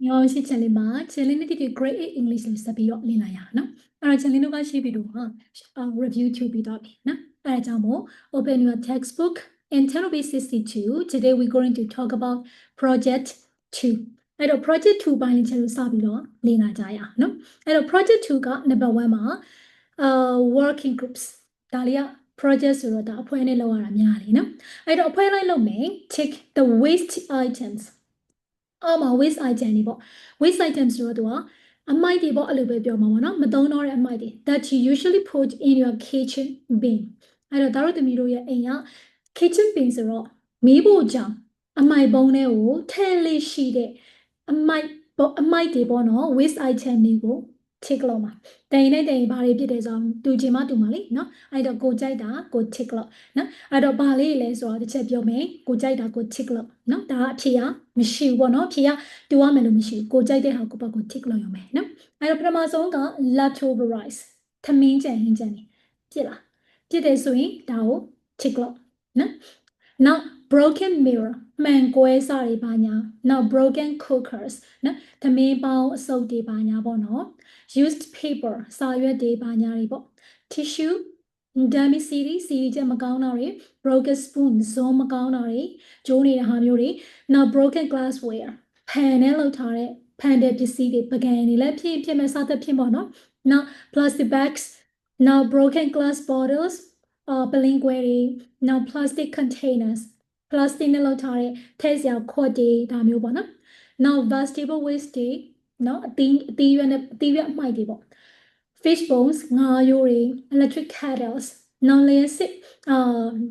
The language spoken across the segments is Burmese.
ရောရှိချင်လေးမှာချင်လေးနဲ့ဒီ grade 8 English လို့ဆက်ပြီးတော့လေ့လာရအောင်နော်အဲ့တော့ချင်လေးတို့ကရှိပြီးတော့review 2ပြီးတော့ပြီနော်အဲ့ဒါကြောင့်မို့ open your textbook in Channel Base 62 today we're going to talk about project 2အဲ့တော့ project 2ပိုင်းလေးချင်လို့စပြီးတော့လေ့လာကြရအောင်နော်အဲ့တော့ project 2က number 1မှာworking groups ဒါလေးက project ဆိုတော့ဒါအဖွဲ့နဲ့လုပ်ရတာများလေနော်အဲ့တော့အဖွဲ့လိုက်လုပ်မယ် take the waste items အော်မှာ waste item တွေပေါ့ waste items ဆိုတော့သူကအမိုက်တွေပေါ့အဲ့လိုပဲပြောမှာပေါ့နော်မသုံးတော့တဲ့အမိုက်တွေ that you usually put in your kitchen bin အဲ့တော့ဒါတို့သမီးတို့ရဲ့အိမ်က kitchen bin ဆိုတော့မီးဖို့ကြောင့်အမိုက်ပုံးတွေကိုထည့်လေးရှိတဲ့အမိုက်တွေပေါ့နော် waste item တွေကို tick လုပ်မှာတိုင်နဲ့တိုင်ဘာတွေဖြစ်တယ်ဆိုတော့တူချင်မှတူမှာလေနော်အဲ့တော့ကိုကြိုက်တာကို tick လုပ်နော်အဲ့တော့ဘာလေးလဲဆိုတော့တစ်ချက်ပြောမယ်ကိုကြိုက်တာကို tick လုပ်နော်ဒါအဖြေကမရှိဘူးပေါ့နော်အဖြေကတူရမယ်လို့မရှိဘူးကိုကြိုက်တဲ့ဟာကိုပတ်ကို tick လုပ်ရမယ်နော်အဲ့တော့ပထမဆုံးက leftover rice သမင်းကြံဟင်းကြံနေပြစ်လားပြစ်တယ်ဆိုရင်ဒါကို tick လုပ်နော်နောက် broken mirror မှန်ကွဲစာတွေပါညာနောက် broken cookers နော်သမင်းပေါင်းအစုပ်တွေပါညာပေါ့နော် used paper စာရွက်တွေပါညာတွေပေါ့ tissue dummy CD ချက်မကောင်းတာတွေ broken spoon ဇုံးမကောင်းတာတွေကျိုးနေတဲ့ဟာမျိုးတွေနောက် broken glassware ဖန်နဲ့လောက်ထားတဲ့ဖန်တဲ့ပစ္စည်းတွေပကံတွေလည်းဖြစ်မဲ့စားသက်ဖြစ်ပေါ့နော်နောက် plastic bags နောက် broken glass bottles ပလင်းကွဲတွေနောက် plastic containers plastic နဲ့လောက်ထားတဲ့ထည့်စရာခွက်တွေဒါမျိုးပေါ့နော်နောက် vegetable waste တွေနော်အသီးရွက်အမိုက်တွေပေါ့ fish bones ငါးရိုးတွေ electric kettles နောက်လျှက်စစ်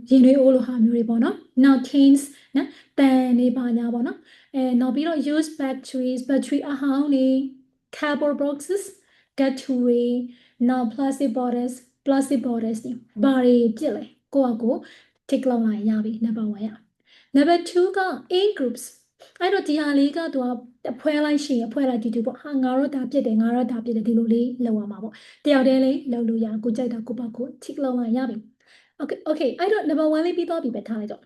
ရင်တွေအိုးလိုဟာမျိုးတွေပေါ့နော်နောက် tins နော်တန်တွေပါညာပေါ့နော်နောက်ပြီးတော့ used battery အဟောင်းတွေ cardboard boxes ကတ်ထူတွေနောက် plastic bottles တွေဘာတွေပြစ်လဲကိုယ့်အကို tick လောက်လိုက်ရပြီ number 1 ရ number 2က A groups အဲ့တော့ဒီဟာလေးကသူကအဖွဲလိုက်ရှိရင်အဖွဲလိုက်တူတူပေါ့ဟာငါတို့ဒါပြစ်တယ်ငါတို့ဒါပြစ်တယ်ဒီလိုလေးလောက်ရမှာပေါ့တယောက်တည်းလေးလောက်လို့ရကိုကြိုက်တာကိုပေါ့ကို tick လောက်လိုက်ရပြီ okay အဲ့တော့ number 1လေးပြီးတော့ပြီပဲထားလိုက်တော့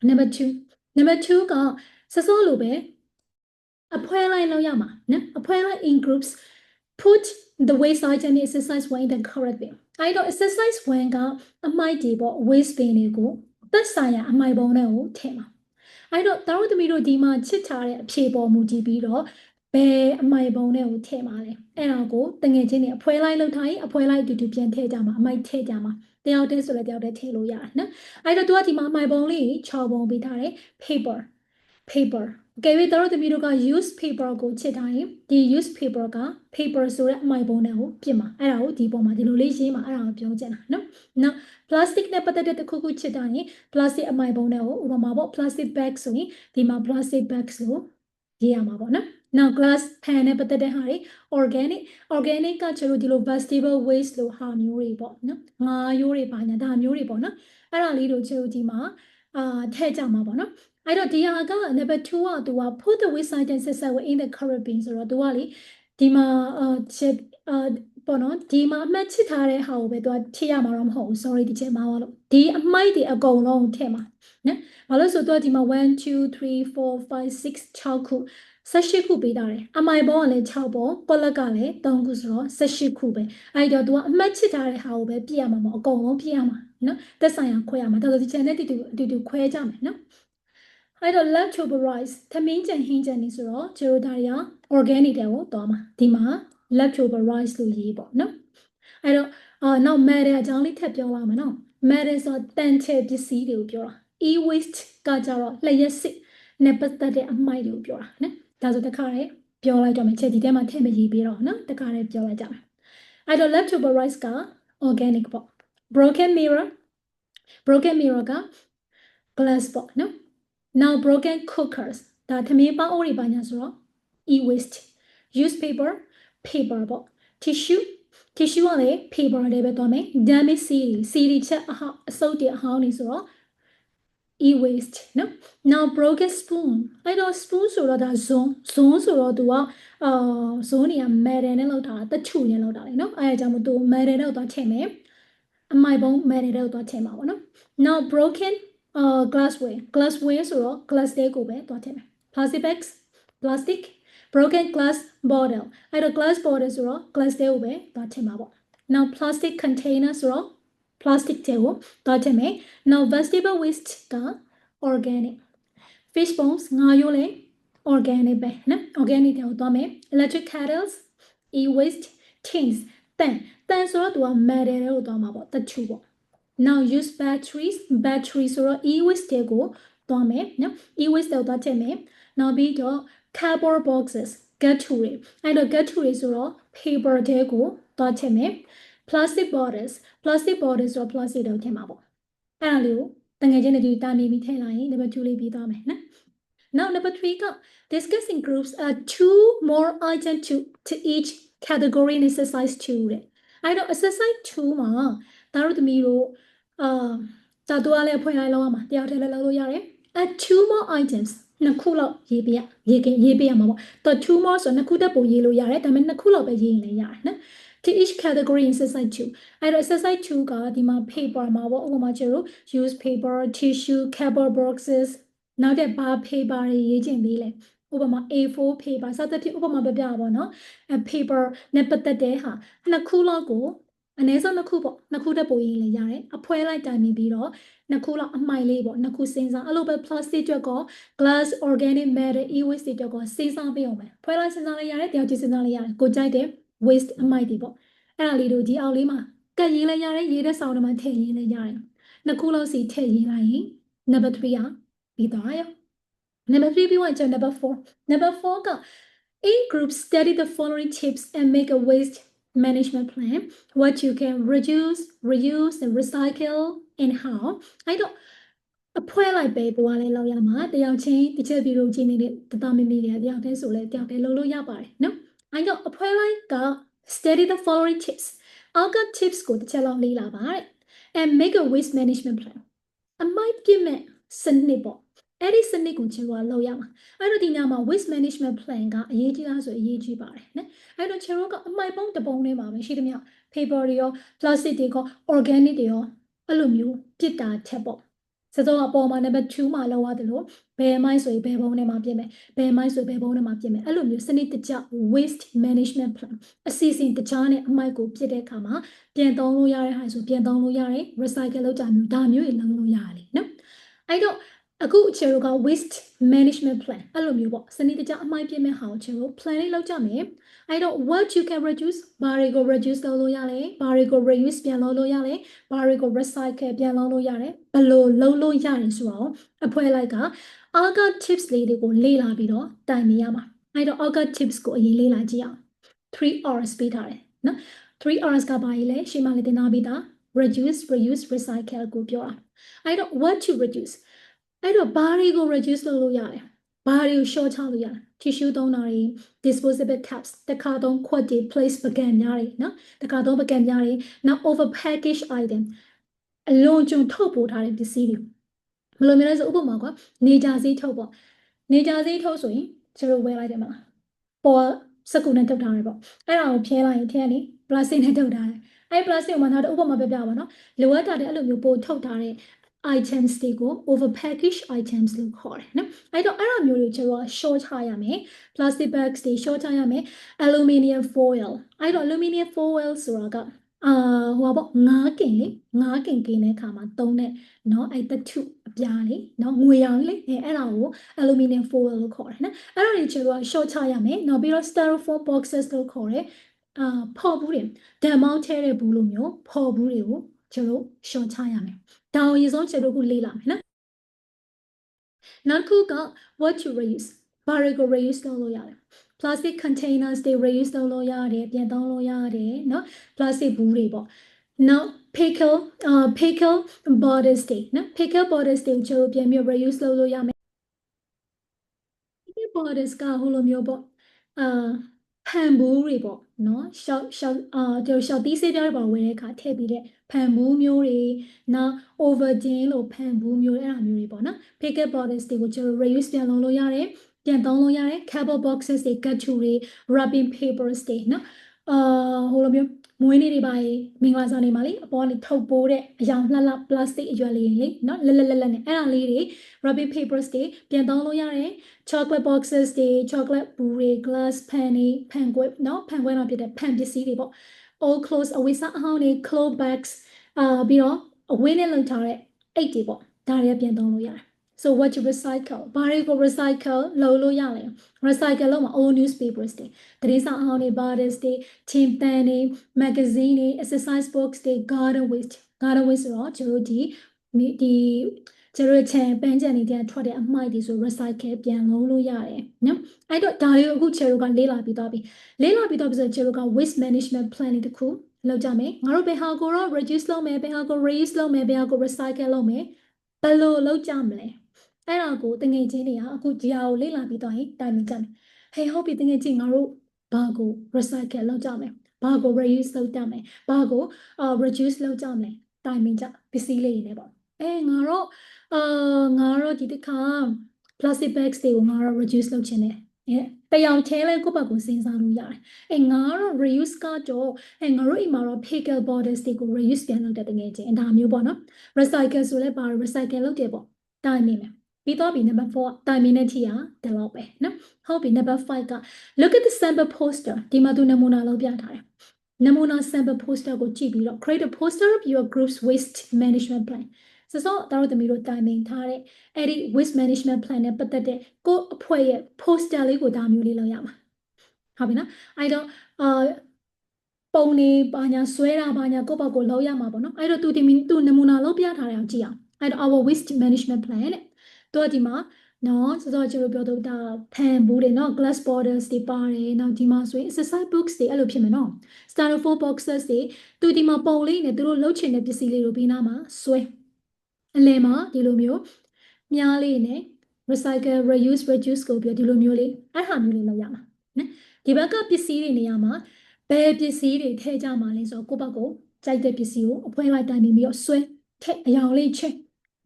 number 2ကစောလိုပဲအဖွဲလိုက်လောက်ရမှာနော်အဖွဲလိုက် in groups put the waste item in exercise 1 in the correct bin အဲ့တော့ exercise 1ကအမိုက်တွေပေါ့ waste bin တွေကိုသက်ဆိုင်ရာအမိုက်ပုံးတွေကိုထည့်မှာအဲ့တော့တို့သမီးတို့ဒီမှာချစ်ထားတဲ့အဖြေပေါ်မူတည်ပြီးတော့ဘယ်အမိုက်ပုံးတွေကိုထည့်မှာလဲအဲ့ဒါကိုတငယ်ချင်းတွေအဖွဲလိုက်လောက်ထားရင်အဖွဲလိုက်တူတူပြန်ထည့်ကြမှာအမိုက်ထည့်ကြမှာတယောက်တည်းဆိုလည်းတယောက်တည်းထည့်လို့ရတယ်နော်အဲ့တော့သူကဒီမှာအမိုက်ပုံးလေး6ပုံပေးထားတယ် paper ကဲပြီးတို့သမီးတို့က use paper ကိုချစ်ထားရင်ဒီ use paper က paper ဆိုတဲ့အမိုက်ပုံးတွေကိုပြစ်မှာအဲ့ဒါကိုဒီပုံမှာဒီလိုလေးရေးမှာအဲ့ဒါကိုပြောချင်တာနော်နောက် plastic နဲ့ပတ်သက်တဲ့တစ်ခုခုချစ်ထားရင် plastic အမိုက်ပုံးတွေကိုဥပမာပေါ့ plastic bag ဆိုရင်ဒီမှာ plastic bags လို့ရေးရမှာပေါ့နော်နောက် glass pan နဲ့ပတ်သက်တဲ့ဟာတွေ organic ကကျလို့ဒီလို vegetable waste လို့ဟာမျိုးတွေပေါ့နော်ငါးရိုးတွေပါညာဒါမျိုးတွေပေါ့နော်အဲ့ဒါလေးတို့ကျလို့ဒီမှာထည့်ကြမှာပေါ့နော်အဲ့တော့ဒီဟာက number 2ကသူက put the waste item set in the correct bin ဆိုတော့သူကလေဒီမှာပေါ့နော်ဒီမှာအမှတ်ချစ်ထားတဲ့ဟာကိုပဲသူကထည့်ရမှာတော့မဟုတ်ဘူး sorry ဒီချက်မှာပါလို့ဒီအမိုက်တွေအကုန်လုံးထည့်မှာနော်ဘာလို့ဆိုတော့ဒီမှာ1 2 3 4 5 6ခု18ခုပေးထားတယ်အမိုက်ဘောကလည်း6ပေါ်ကော့လက်ကလည်း3ခုဆိုတော့18ခုပဲအဲ့တော့သူကအမှတ်ချစ်ထားတဲ့ဟာကိုပဲပြည့်ရမှာမဟုတ်အကုန်လုံးပြည့်ရမှာနော်သက်ဆိုင်ရာခွဲရမှာဒါဆိုဒီ channel တူတူခွဲကြမယ်နော်အဲ့တော့ leftover rice သမင်းကြံဟင်းကြံနေဆိုတော့ကျတို့ဒါတွေက organic တွေကိုသွားမှာဒီမှာ leftover rice လို့ရေးပေါ့နော်အဲ့တော့နောက် matter အကြောင်းလေးထပ်ပြောပါမယ်နော် matter ဆိုတော့တန်ချေပစ္စည်းတွေကိုပြောတာ e-waste ကကြတော့လျှက်စစ်နဲ့ပတ်သက်တဲ့အမိုက်တွေကိုပြောတာနော်ဒါဆိုတခါလေးပြောလိုက်တော့မယ်ချက်ဒီထဲမှာထည့်မရေးပြီးတော့နော်တခါလေးပြောလိုက်ကြမယ်အဲ့တော့ leftover rice က organic ပေါ့ broken mirror က glass ပေါ့နော်now broken cookers ဒါသမင်းပေါင်းအိုးတွေပါညာဆိုတော့ e-waste use paper ပေါ့ tissue ကလည်း paper လေးပဲသွားမယ် dummy CD ချက်အစုပ်တွေအဟောင်းတွေဆိုတော့ e-waste နော် now broken spoon အဲ့တော့ spoon ဆိုတော့ဒါဇွန်းဆိုတော့သူကဇွန်းတွေက metal နဲ့လောက်တာတချို့နဲ့လောက်တာလေနော်အဲ့ဒါကြောင့်မို့သူ metal နဲ့တော့ထည့်မယ်အမိုက်ပုံး metal နဲ့တော့ထည့်မှာပေါ့နော် now broken glassware ဆိုတော့ glass တွေကိုပဲသွားထည့်မယ် plastic bags broken glass bottle အဲ့တော့ glass bottle ဆိုတော့ glass တဲ့ကိုပဲသွားထည့်မှာပေါ့ now plastic container ဆိုတော့ plastic တဲ့ကိုသွားထည့်မယ် now vegetable waste က organic fish bones ငါးရိုးလေ organic ပဲနော် organic တဲ့ကိုသွားမယ် electric kettles e-waste tins တန်ဆိုတော့သူက metal တဲ့ကိုသွားမှာပေါ့တချို့ပေါ့ now use battery ဆိုတော့ e-waste တဲ့ကိုသွားမယ်နော် e-waste တဲ့ကိုသွားထည့်မယ်နောက်ပြီးတော့ cardboard boxes get to တွေအဲ့တော့ get to တွေဆိုတော့ paper တဲ့ကိုသွားထည့်မယ် plastic bottles ဆိုတော့ plastic တဲ့ကိုထည့်မှာပေါ့အဲ့ဒါလေးကိုတငယ်ချင်းတွေတာနေပြီးထည့်လိုက်ရင် number 2လေးပြီးသွားမယ်နော် now number 3က discussing groups are 2 more items to each category in exercise 2တဲ့အဲ့တော့ exercise 2မှာဒါတို့သမီးတို့တာတူအားလည်းဖွင့်လိုက်လောက်ရမှာတယောက်တည်းလည်းလုပ်လို့ရတယ် add 2 more items နှစ်ခုလောက်ရေးပေးရမှာပေါ့တော့ 2 more ဆိုနှစ်ခုတက်ပို့ရေးလို့ရတယ်ဒါပေမဲ့နှစ်ခုလောက်ပဲရေးရင်လည်းရတယ်နော် to each category in exercise 2အဲ့တော့ exercise 2ကဒီမှာ paper မှာပေါ့ဥပမာကျတော့ use paper tissue cardboard boxes နောက်တဲ့ဘာ paper တွေရေးချင်သေးလဲဥပမာ A4 paper စသဖြင့်ဥပမာပြပြပါနော် paper နဲ့ပတ်သက်တဲ့ဟာနှစ်ခုလောက်ကိုအနည်းဆုံးနှစ်ခုပေါ့နှစ်ခုတက်ပို့ရေးလည်းရတယ်အဖွဲလိုက်တိုင်နေပြီးတော့နှစ်ခုလောက်အမှိုက်လေးပေါ့နှစ်ခုစဉ်းစားအဲ့လိုပဲ plastic တွေကော glass organic matter e-waste တွေကောစဉ်းစားပေးအောင်ပဲဖွဲလိုက်စဉ်းစားလိုက်ရတယ်တယောက်ချင်းစဉ်းစားလိုက်ရတယ်ကိုကြိုက်တဲ့ waste အမှိုက်တွေပေါ့အဲ့ဒါလေးတို့ဒီအောက်လေးမှာကတ်ရေးလိုက်ရတယ်ရေးတဲ့ဆောင်းတွေမှာထည့်ရေးလိုက်ရတယ်နှစ်ခုလောက်စီထည့်ရေးလိုက်ရင် number 3ကပြီးသွားရော number 3ပြီးဝင်ချင် number 4က in groups study the following tips and make a waste management plan what you can reduce reuse and recycle and how အဲ့တော့အဖွဲလိုက်ပဲပွားလဲလောက်ရမှာတယောက်ချင်းတစ်ချက်ပြီးတော့ကြည့်နေတဲ့တသားမီမီတွေတယောက်တည်းဆိုလဲတယောက်တည်းလုပ်လို့ရပါတယ်နော်အဲ့တော့အဖွဲလိုက်က study the following tips အောက်က tips ကိုတစ်ချက်လောက်လေ့လာပါတဲ့ and make a waste management plan အမိုက်ပြစ်မဲ့စနစ်ပေါ့အဲ့ဒီစနစ်ကိုချေရောလောက်ရမှာအဲ့တော့ဒီညမှာ waste management plan ကအရေးကြီးလားဆိုအရေးကြီးပါတယ်နော်အဲ့တော့ချေရောကအမိုက်ပုံးတပုံးလေးမှာပဲရှိသမျှ paper တွေရော plastic တွေရော organic တွေရောအဲ့လိုမျိုးပြစ်တာထက်ပေါ့စစောအပေါ်မှာ number 2မှာလောက်ရတယ်လို့ဘယ်မိုက်ဆိုရင်ဘယ်ပုံးထဲမှာပြစ်မယ်ဘယ်မိုက်ဆိုဘယ်ပုံးထဲမှာပြစ်မယ်အဲ့လိုမျိုးစနစ်တကျ waste management plan အစီအစဉ်တခြားနဲ့အမိုက်ကိုပြစ်တဲ့အခါမှာပြန်သုံးလို့ရတဲ့ဟာဆိုပြန်သုံးလို့ရတယ် recycle လုပ်ကြမျိုးဒါမျိုးတွေလုပ်လို့ရတယ်နော်အဲ့တော့အခုချေတို့က waste management plan အဲ့လိုမျိုးပေါ့စနစ်တကျအမိုက်ပြစ်မဲ့ဟာကိုချေတို့ plan လေးလုပ်ကြမယ်အဲ့တော့ what you can reduce ဘာတွေကို reduce လုပ်လို့ရလဲဘာတွေကို reuse ပြန်လုပ်လို့ရလဲဘာတွေကို recycle ပြန်လုပ်လို့ရတယ်ဘယ်လိုလုပ်လို့ရတယ်ဆိုတော့အဖွဲလိုက်ကအောက်က tips လေးတွေကိုလေ့လာပြီးတော့တိုင်နေရမှာအဲ့တော့အောက်က tips ကိုအရင်လေ့လာကြည့်အောင် 3Rs ပေးထားတယ်နော် 3Rs ကဘာကြီးလဲရှင်းမလေးတင်ထားပြီးသား reduce reuse recycle ကိုပြောတာအဲ့တော့ what to reduce အဲ့တော့ဘာတွေကို reduce လုပ်လို့ရလဲဘာတွေကို short ချလို့ရလဲ tissue သုံးတာတွေ disposable cups တခါသုံးခွက်တွေ place ပကံများတွေနော်တခါသုံးပကံများတွေနောက် over package item အလွန်ကျွံထုတ်ပို့ထားတဲ့ပစ္စည်းတွေဘယ်လိုမျိုးလဲဆိုဥပမာကနေကြစည်းထုတ်ပေါ့နေကြစည်းထုတ်ဆိုရင်ကျတို့ဝယ်လိုက်တယ်မလားပေါ်စကူနဲ့ထုတ်ထားတယ်ပေါ့အဲ့ဒါကိုဖျဲလိုက်ရင်ထဲကနေ plastic နဲ့ထုတ်ထားတယ်အဲ့ plastic ကိုမှနောက်ဥပမာပြပြပါနော်လိုအပ်တာတဲ့အဲ့လိုမျိုးပို့ထုတ်ထားတဲ့ items တွေကို over package items လို့ခေါ်တယ်နော်အဲ့တော့အဲ့လိုမျိုးတွေကျတော့ short ချရမယ် plastic bags တွေ short ချရမယ် aluminium foil အဲ့တော့ aluminium foil ဆိုတာကဟိုပေါ့ငါးကင်တဲ့အခါမှာသုံးတဲ့เนาะအဲ့တထုအပြားလေးเนาะငွေရောင်လေးအဲ့ဒါကို aluminium foil လို့ခေါ်တယ်နော်အဲ့ဒါတွေကျတော့ short ချရမယ်နောက်ပြီးတော့ styrofoam boxes လို့ခေါ်တယ်ဖော်ဘူးတွေဓာတ်မောင်းထဲတဲ့ဘူးလိုမျိုးဖော်ဘူးတွေကိုကျတို့ short ချရမယ်ဒါကိုအရင်ဆုံးကျတို့ခုလေ့လာမယ်နော်နောက်တစ်ခုက what to reuse ဘာတွေကို reuse လုပ်လို့ရတယ် plastic containers တွေ reuse လုပ်လို့ရတယ်ပြန်သုံးလို့ရတယ်เนาะ plastic ဘူးတွေပေါ့နောက် pickle bottles တွေเนาะ pickle bottles တွေကိုကျတို့ပြန်ပြီး reuse လုပ်လို့ရမယ် pickle bottles ကဟိုလိုမျိုးပေါ့ဖန်ဘူးတွေပေါ့နော်ရှောက်တို့ရှောက်သီးစေးပြားတွေပေါ့ဝယ်တဲ့အခါထည့်ပြီးတဲ့ဖန်ဘူးမျိုးတွေနောက် Ovaltine လို့ဖန်ဘူးမျိုးအဲ့ဒါမျိုးတွေပေါ့နော် pickle bottles တွေကိုကျတော့ reuse ပြန်လုပ်လို့ရတယ်ပြန်သုံးလို့ရတယ် cardboard boxes တွေ cut to တွေ wrapping papers တွေနော် ဟိုလိုမျိုးမွေးနေ့တွေပါရင်မင်္ဂလာဆောင်နေမှာလေအပေါ်ကနေထုတ်ပိုးတဲ့အယောင်လှလှ plastic အရွက်လေးတွေလေနော်လက်နဲ့အဲ့ဒါလေးတွေ wrapping papers တွေပြန်သုံးလို့ရတယ် chocolate boxes တွေ chocolate ဘူးတွေ glass pan တွေ pan ကွက်နော် pan ကွက်တော့ဖြစ်တဲ့ pan ပစ္စည်းတွေပေါ့ old clothes အဝတ်စားအဟောင်းတွေ cloth bags ပြီးတော့အဝတ်နဲ့လုံထားတဲ့အိတ်တွေပေါ့ဒါတွေပြန်သုံးလို့ရတယ်So what you recycle ဘာတွေကို recycle လုပ်လို့ရလဲ recycle လုပ်မှာ old newspapers တွေသတင်းစာအဟောင်းတွေ bodies တွေ tin pan တွေ magazine တွေ exercise books တွေ garden waste ဆိုတော့ကျတို့ကျတို့ချန်ပန်းချန်တွေတန်းထွက်တဲ့အမိုက်တွေဆို recycle ပြန်လုပ်လို့ရတယ်နော်အဲ့တော့ဒါတွေကိုအခုကျတို့ကလေ့လာပြီးသွားပြီဆိုကျတို့က waste management plan တွေတခုလုပ်ကြမယ်ငါတို့ဘယ်ဟာကိုတော့ reduce လုပ်မယ်ဘယ်ဟာကို reuse လုပ်မယ်ဘယ်ဟာကို recycle လုပ်မယ်ဘယ်လိုလုပ်ကြမလဲအဲ့ဒါကိုတငယ်ချင်းတွေကအခုဒီဟာကိုလေ့လာပြီးတော့တိုင်ပင်ကြမယ်ဟေးဟုတ်ပြီတငယ်ချင်းငါတို့ဘာကို recycle လုပ်ကြမယ်ဘာကို reuse လုပ်ကြမယ်ဘာကိုreduce လုပ်ကြမယ်တိုင်ပင်ကြပစ္စည်းလေးတွေနဲ့ပေါ့ငါတော့ဒီတစ်ခါ plastic bags တွေကိုငါတော့ reduce လုပ်ချင်တယ်တယောက်သေးလဲကိုယ့်ဘက်ကိုစဉ်းစားလို့ရတယ်ငါတော့ reuse ကတော့ငါတို့အိမ်မှာတော့ pickle bottles တွေကို reuse ပြန်လုပ်တဲ့တကယ်ချင်းဒါမျိုးပေါ့နော် recycle ဆိုလဲပါ recycle လုပ်တယ်ပေါ့တိုင်မိမယ်ပြီးတော့ပြီ number 4တိုင်မိတဲ့ထိရဒီလောက်ပဲနော်ဟုတ်ပြီ number 5က look at the sample poster ဒီမှာသူနမူနာလောက်ပြထားတယ်နမူနာ sample poster ကိုကြည့်ပြီးတော့ create a poster of your group's waste management plan ဆိုတော့တို့သမီးတို့တိုင်ပင်ထားတဲ့အဲ့ဒီ waste management plan နဲ့ပတ်သက်တဲ့ကိုယ့်အဖွဲ့ရဲ့ poster လေးကိုဒါမျိုးလေးလောက်ရမှာဟုတ်ပြီနော်အဲ့တော့ပုံနေဘာညာဆွဲတာဘာညာကိုယ့်ဘက်ကိုလောက်ရမှာပေါ့နော်အဲ့တော့သူနမူနာလောက်ပြထားတယ်အောင်ကြည့်အောင်အဲ့တော့ our waste management plan တဲ့သူကဒီမှာနော်ဆိုတော့ကျွန်တော်ပြောတော့ဒါ pan ဘူးတွေနော် glass bottles တွေပါတယ်နောက်ဒီမှာဆိုရင် exercise books တွေအဲ့လိုဖြစ်မယ်နော် styrofoam boxes တွေသူဒီမှာပုံလေးနဲ့သူတို့လှုပ်ချင်တဲ့ပစ္စည်းလေးကိုပြီးနားမှာဆွဲအလယ်မှာဒီလိုမျိုးမြားလေးနဲ့ recycle reuse reduce ကိုပြောဒီလိုမျိုးလေးအဲ့ဟာမျိုးလေးလောက်ရမှာနော်ဒီဘက်ကပစ္စည်းတွေနေရာမှာဘယ်ပစ္စည်းတွေထည့်ကြမှာလဲဆိုတော့ကိုယ့်ဘက်ကိုကြိုက်တဲ့ပစ္စည်းကိုအဖွဲလိုက်တိုင်ပြီးတော့ဆွဲထည့်အယောင်လေးချက်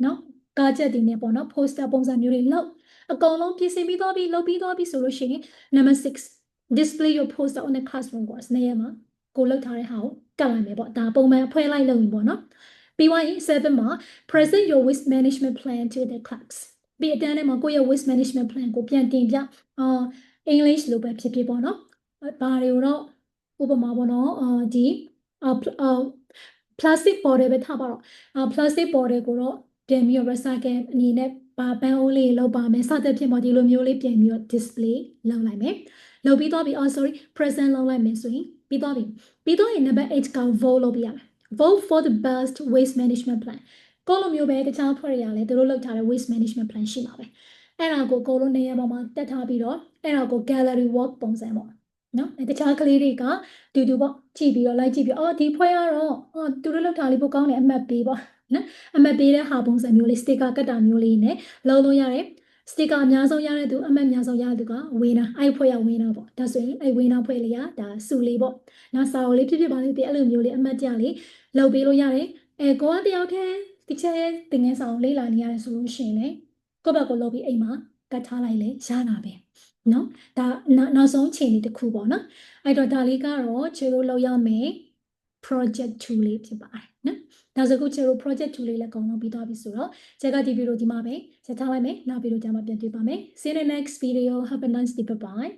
နော်ကားချက်တွေနဲ့ပေါ့နော် poster ပုံစံမျိုးတွေလောက်အကုန်လုံးပြင်ဆင်ပြီးသွားပြီလုပ်ပြီးသွားပြီဆိုလို့ရှိရင် number 6 display your poster on the classroom course နေရာမှာကိုလောက်ထားတဲ့ဟာကိုကတ်လိုက်မယ်ပေါ့ဒါပုံမှန်အဖွဲလိုက်လုပ်ရင်ပေါ့နော်ပြီးသွားရင်7မှာ present your waste management plan to the class ပြီးအတန်းထဲမှာကိုယ့်ရဲ့ waste management plan ကိုပြန်တင်ပြEnglish လိုပဲဖြစ်ဖြစ်ပေါ့နော်ဘာတွေကိုတော့ဥပမာပေါ့နော်ဒီ plastic bottle ပဲထားပါတော့plastic bottle ကိုတော့ပြန်ပြီး recycle အနေနဲ့ဘာပန်းအိုးလေးလောက်ပါမယ်စသဖြင့်ပေါ့ဒီလိုမျိုးလေးပြန်ပြီး display လုပ်လိုက်မယ်လုပ်ပြီးတော့ပြီsorry present လုပ်လိုက်မယ်ဆိုရင်ပြီးတော့ရင် number 8က vote လုပ်ပြရမယ် vote for the best waste management plan ကိုလိုမျိုးပဲတခြားဖွဲ့ရလဲသူတို့လုပ်ထားတဲ့ waste management plan ရှိမှာပဲအဲ့ဒါကိုကိုလိုနေရာပေါ်မှာတက်ထားပြီးတော့အဲ့ဒါကို gallery walk ပုံစံပေါ့နော်တခြားကလေးတွေကတူပေါ့ကြည့်ပြီးတော့လိုက်ကြည့်ပြီးဒီဖွဲ့ကတော့သူတို့လောက်ထားလေးပိုကောင်းတယ်အမှတ်ပေးပေါ့နော်အမှတ်ပေးတဲ့ဟာပုံစံမျိုးလေး sticker ကတ်တာမျိုးလေးနဲ့လုံးလို့ရတယ် sticker အများဆုံးရတဲ့သူအမှတ်အများဆုံးရတဲ့သူက winner အဲ့ဖွဲ့ရ winner ပေါ့ဒါဆိုရင်အဲ့ winner ဖွဲ့လေးကဒါစုလေးပေါ့နောက်စာအုပ်လေးဖြစ်ပါလိမ့်ပြအဲ့လိုမျိုးလေးအမှတ်တရလေးလုပ်ပေးလို့ရတယ်ကိုကတယောက်တည်းဒီချက်တင်ငယ်စာအုပ်လေးလာနေရတယ်ဆိုလို့ရှိရင်လေကိုယ့်ဘက်ကိုလုပ်ပြီးအိမ်မှာကတ်ထားလိုက်လေရတာပဲနော်ဒါနောက်ဆုံးချိန်လေးတစ်ခုပေါ့နော်အဲ့တော့ဒါလေးကတော့ခြေလို့လောက်ရမယ် project 2လေးဖြစ်ပါတယ်နော်ဒါဆိုခုခြေလို့ project 2လေးလည်းအကုန်လုံးပြီးသွားပြီဆိုတော့ခြေကဒီဗီဒီယိုဒီမှာပဲဆက်ထားလိုက်မယ်နောက်ဗီဒီယိုကျမှပြန်တွေ့ပါမယ် see you in the next video have a nice day bye bye